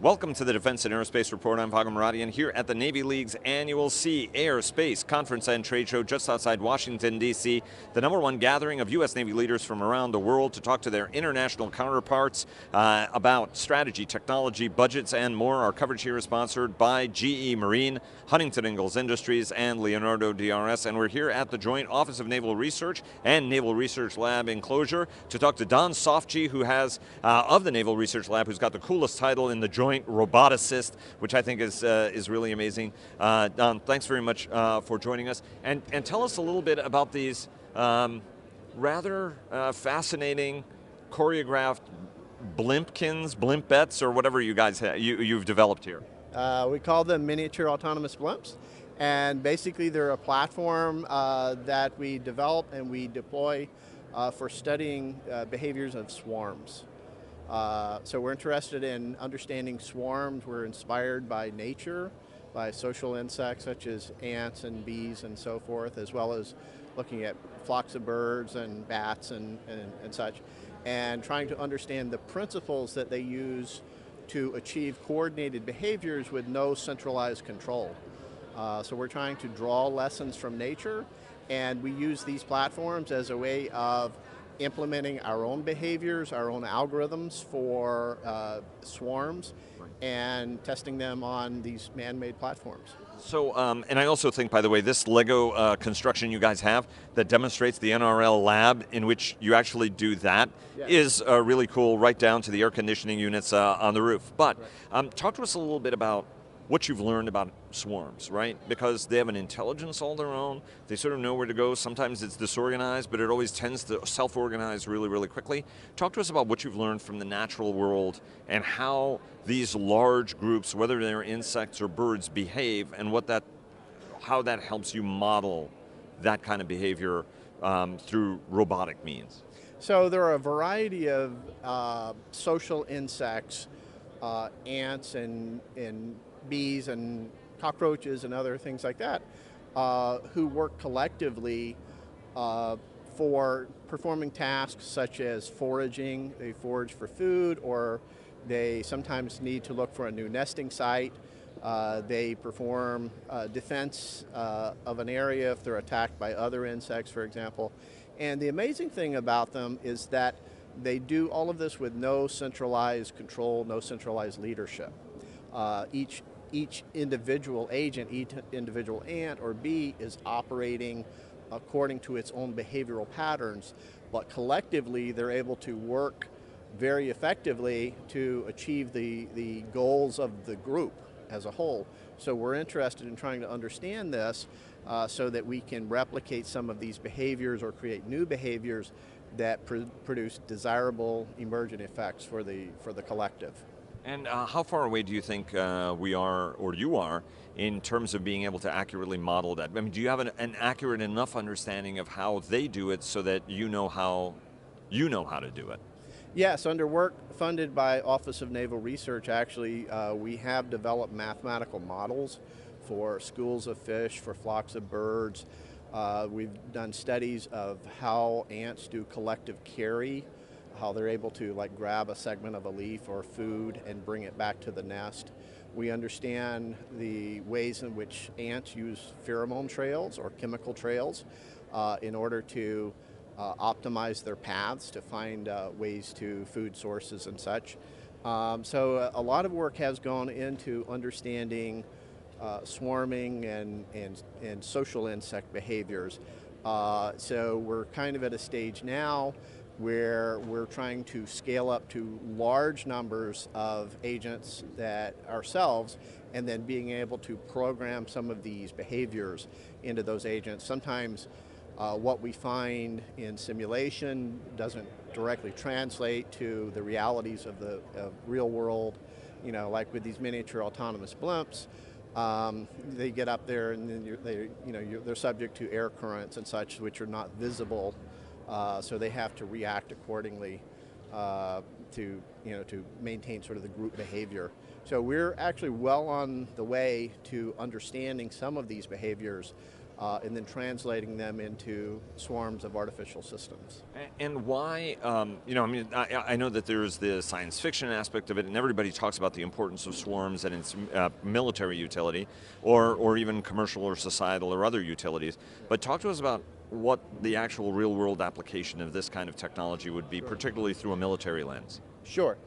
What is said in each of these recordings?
Welcome to the Defense and Aerospace Report. I'm Vago Muradian here at the Navy League's annual Sea, Air, Space Conference and Trade Show just outside Washington, D.C., the #1 gathering of U.S. Navy leaders from around the world to talk to their international counterparts about strategy, technology, budgets, and more. Our coverage here is sponsored by GE Marine, Huntington Ingalls Industries, and Leonardo DRS, and we're here at the Joint Office of Naval Research and Naval Research Lab enclosure to talk to Don Sofge, who has, of the Naval Research Lab, who's got the coolest title in the Joint Roboticist, which I think is really amazing. Don, thanks very much for joining us. And tell us a little bit about these rather fascinating choreographed blimpettes, or whatever you guys you've developed here. We call them miniature autonomous blimps. And basically they're a platform that we develop and we deploy for studying behaviors of swarms. So we're interested in understanding swarms. We're inspired by nature, by social insects such as ants and bees and so forth, as well as looking at flocks of birds and bats and such, and trying to understand the principles that they use to achieve coordinated behaviors with no centralized control. So we're trying to draw lessons from nature, and we use these platforms as a way of implementing our own behaviors, our own algorithms for swarms, and testing them on these man-made platforms. So, and I also think, by the way, this Lego construction you guys have that demonstrates the NRL lab in which you actually do that is really cool, right down to the air conditioning units on the roof. But talk to us a little bit about what you've learned about swarms, right? Because they have an intelligence all their own, they sort of know where to go. Sometimes it's disorganized, but it always tends to self-organize really, really quickly. Talk to us about what you've learned from the natural world and how these large groups, whether they're insects or birds, behave, and how that helps you model that kind of behavior through robotic means. So there are a variety of social insects, ants and bees and cockroaches and other things like that, who work collectively for performing tasks such as foraging. They forage for food, or they sometimes need to look for a new nesting site. They perform defense of an area if they're attacked by other insects, for example. And the amazing thing about them is that they do all of this with no centralized control, no centralized leadership. Each individual agent, each individual ant or bee is operating according to its own behavioral patterns, but collectively they're able to work very effectively to achieve the goals of the group as a whole. So we're interested in trying to understand this so that we can replicate some of these behaviors or create new behaviors that produce desirable emergent effects for the collective. And how far away do you think we are, or you are, in terms of being able to accurately model that? I mean, do you have an accurate enough understanding of how they do it so that you know how to do it? Yes, under work funded by Office of Naval Research, actually, we have developed mathematical models for schools of fish, for flocks of birds. We've done studies of how ants do collective carry, how they're able to grab a segment of a leaf or food and bring it back to the nest. We understand the ways in which ants use pheromone trails or chemical trails in order to optimize their paths to find ways to food sources and such. So a lot of work has gone into understanding swarming and social insect behaviors. So we're kind of at a stage now where we're trying to scale up to large numbers of agents that ourselves, and then being able to program some of these behaviors into those agents. Sometimes what we find in simulation doesn't directly translate to the realities of real world, like with these miniature autonomous blimps. They get up there and then they're subject to air currents and such, which are not visible. So they have to react accordingly to maintain sort of the group behavior. So we're actually well on the way to understanding some of these behaviors and then translating them into swarms of artificial systems. And why, you know, I mean, I know that there's the science fiction aspect of it, and everybody talks about the importance of swarms and its military utility, or even commercial or societal or other utilities. But talk to us about what the actual real-world application of this kind of technology would be, particularly through a military lens. Sure.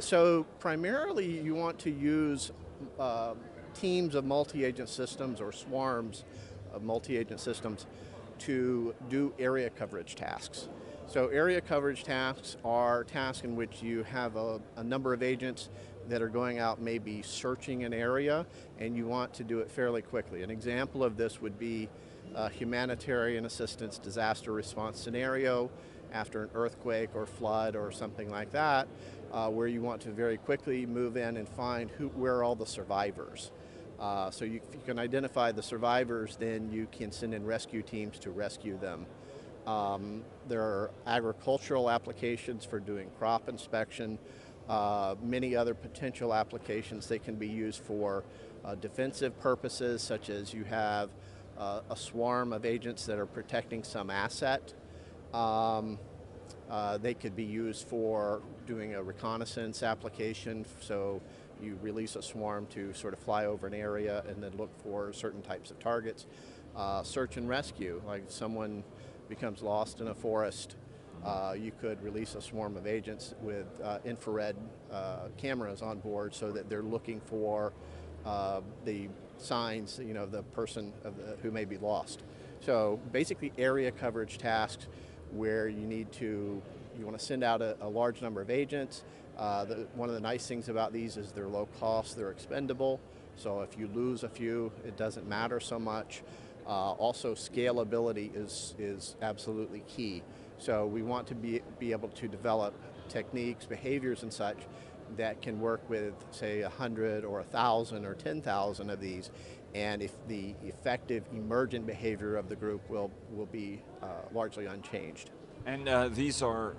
So primarily you want to use teams of multi-agent systems or swarms of multi-agent systems to do area coverage tasks. So area coverage tasks are tasks in which you have a number of agents that are going out maybe searching an area, and you want to do it fairly quickly. An example of this would be a humanitarian assistance disaster response scenario after an earthquake or flood or something like that, where you want to very quickly move in and find where are all the survivors. So if you can identify the survivors, then you can send in rescue teams to rescue them. There are agricultural applications for doing crop inspection, many other potential applications. They can be used for defensive purposes, such as you have a swarm of agents that are protecting some asset. They could be used for doing a reconnaissance application, so you release a swarm to sort of fly over an area and then look for certain types of targets. Search and rescue, like someone becomes lost in a forest, you could release a swarm of agents with infrared cameras on board so that they're looking for the signs, you know, the person who may be lost. So basically area coverage tasks where you want to send out a large number of agents. One of the nice things about these is they're low cost, they're expendable, so if you lose a few, it doesn't matter so much. Also, scalability is absolutely key. So we want to be able to develop techniques, behaviors and such that can work with, say, 100 or 1,000 or 10,000 of these, and if the effective emergent behavior of the group will be largely unchanged. And these are,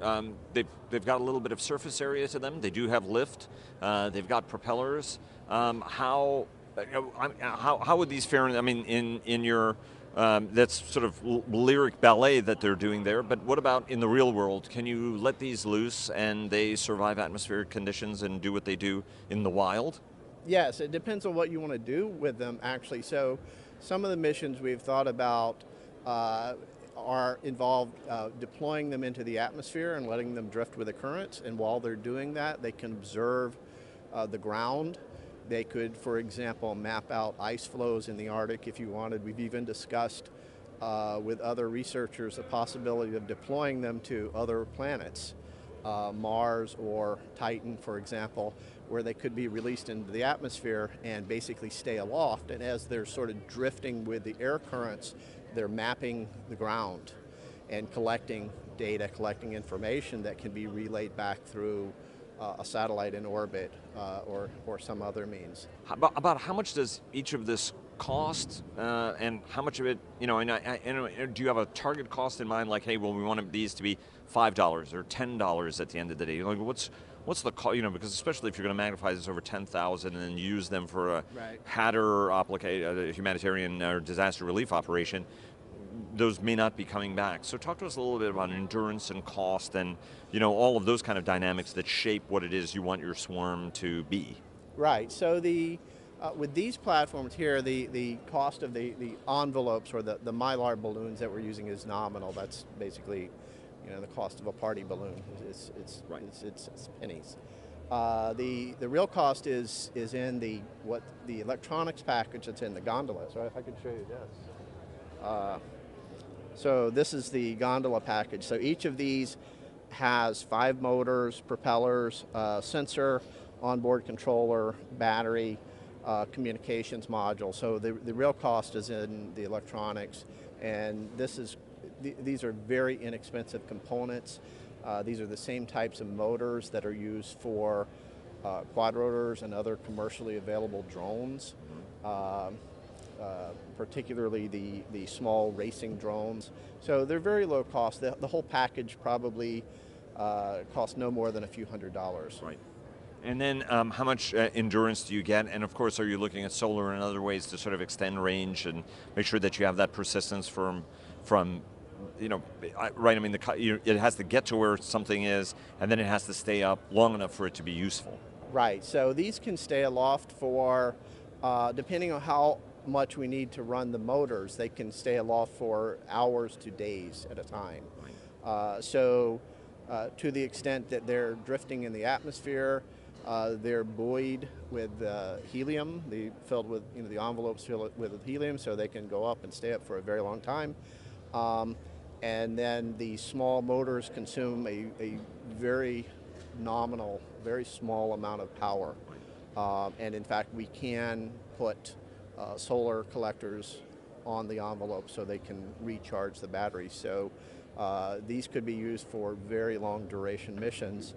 they've got a little bit of surface area to them. They do have lift. They've got propellers. How would these fare? I mean, in your that's sort of lyric ballet that they're doing there. But what about in the real world? Can you let these loose and they survive atmospheric conditions and do what they do in the wild? Yes, it depends on what you want to do with them, actually. So some of the missions we've thought about are involved deploying them into the atmosphere and letting them drift with the currents, and while they're doing that, they can observe the ground. They could, for example, map out ice flows in the Arctic if you wanted. We've even discussed with other researchers the possibility of deploying them to other planets, Mars or Titan, for example, where they could be released into the atmosphere and basically stay aloft, and as they're sort of drifting with the air currents, they're mapping the ground and collecting data, collecting information that can be relayed back through a satellite in orbit or some other means. About how much does each of this cost, and how much of it, you know, and do you have a target cost in mind, like, hey, well, we want these to be $5 or $10 at the end of the day? Like, what's the cost, you know, because especially if you're going to magnify this over 10,000 and then use them for a Hatter a humanitarian or disaster relief operation, those may not be coming back. So talk to us a little bit about endurance and cost and, you know, all of those kind of dynamics that shape what it is you want your swarm to be. Right, so with these platforms here, the cost of the envelopes or the mylar balloons that we're using is nominal. That's basically, you know, the cost of a party balloon. It's pennies. The real cost is in the electronics package that's in the gondola. So if I could show you this. So this is the gondola package. So each of these has 5 motors, propellers, sensor, onboard controller, battery, communications module. So the real cost is in the electronics, and these are very inexpensive components. These are the same types of motors that are used for quadrotors and other commercially available drones. Particularly the small racing drones. So they're very low cost. The whole package probably costs no more than a few $100s. Right. And then how much endurance do you get? And of course, are you looking at solar and other ways to sort of extend range and make sure that you have that persistence from right, I mean, it has to get to where something is, and then it has to stay up long enough for it to be useful. Right, so these can stay aloft for, depending on how much we need to run the motors, they can stay aloft for hours to days at a time. Right. To the extent that they're drifting in the atmosphere, they're buoyed with helium, filled with, the envelopes filled with helium, so they can go up and stay up for a very long time. And then the small motors consume a very nominal, very small amount of power. And in fact, we can put solar collectors on the envelope so they can recharge the battery. So these could be used for very long duration missions.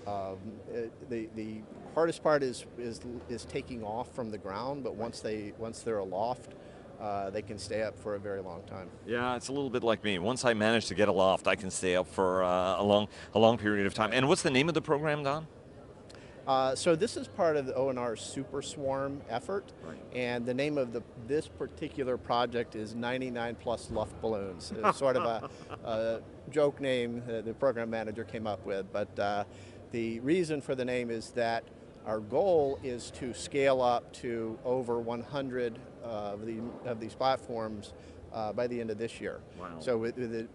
The hardest part is taking off from the ground, but once they're aloft, they can stay up for a very long time. Yeah, it's a little bit like me. Once I manage to get aloft, I can stay up for a long period of time. And what's the name of the program, Don? So this is part of the ONR's Super Swarm effort, right. And the name of this particular project is 99 plus Luft balloons. It's sort of a joke name the program manager came up with, but the reason for the name is that our goal is to scale up to over 100 of these platforms by the end of this year. Wow. So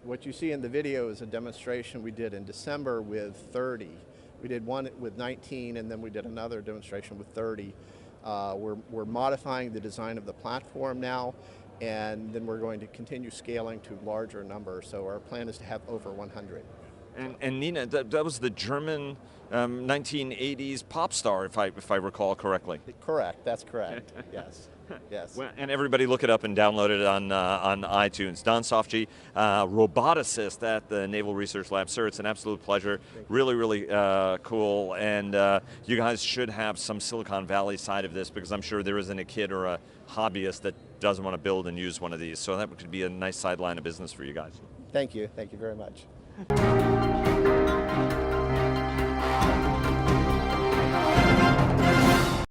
what you see in the video is a demonstration we did in December with 30. We did one with 19, and then we did another demonstration with 30. We're modifying the design of the platform now, and then we're going to continue scaling to larger numbers. So our plan is to have over 100. And Nina, that was the German 1980s pop star, if I recall correctly. Correct. That's correct. Yes. Yes. Well, and everybody look it up and download it on iTunes. Don Sofge, roboticist at the Naval Research Lab. Sir, it's an absolute pleasure. Really, really cool. And you guys should have some Silicon Valley side of this, because I'm sure there isn't a kid or a hobbyist that doesn't want to build and use one of these. So that could be a nice sideline of business for you guys. Thank you. Thank you very much.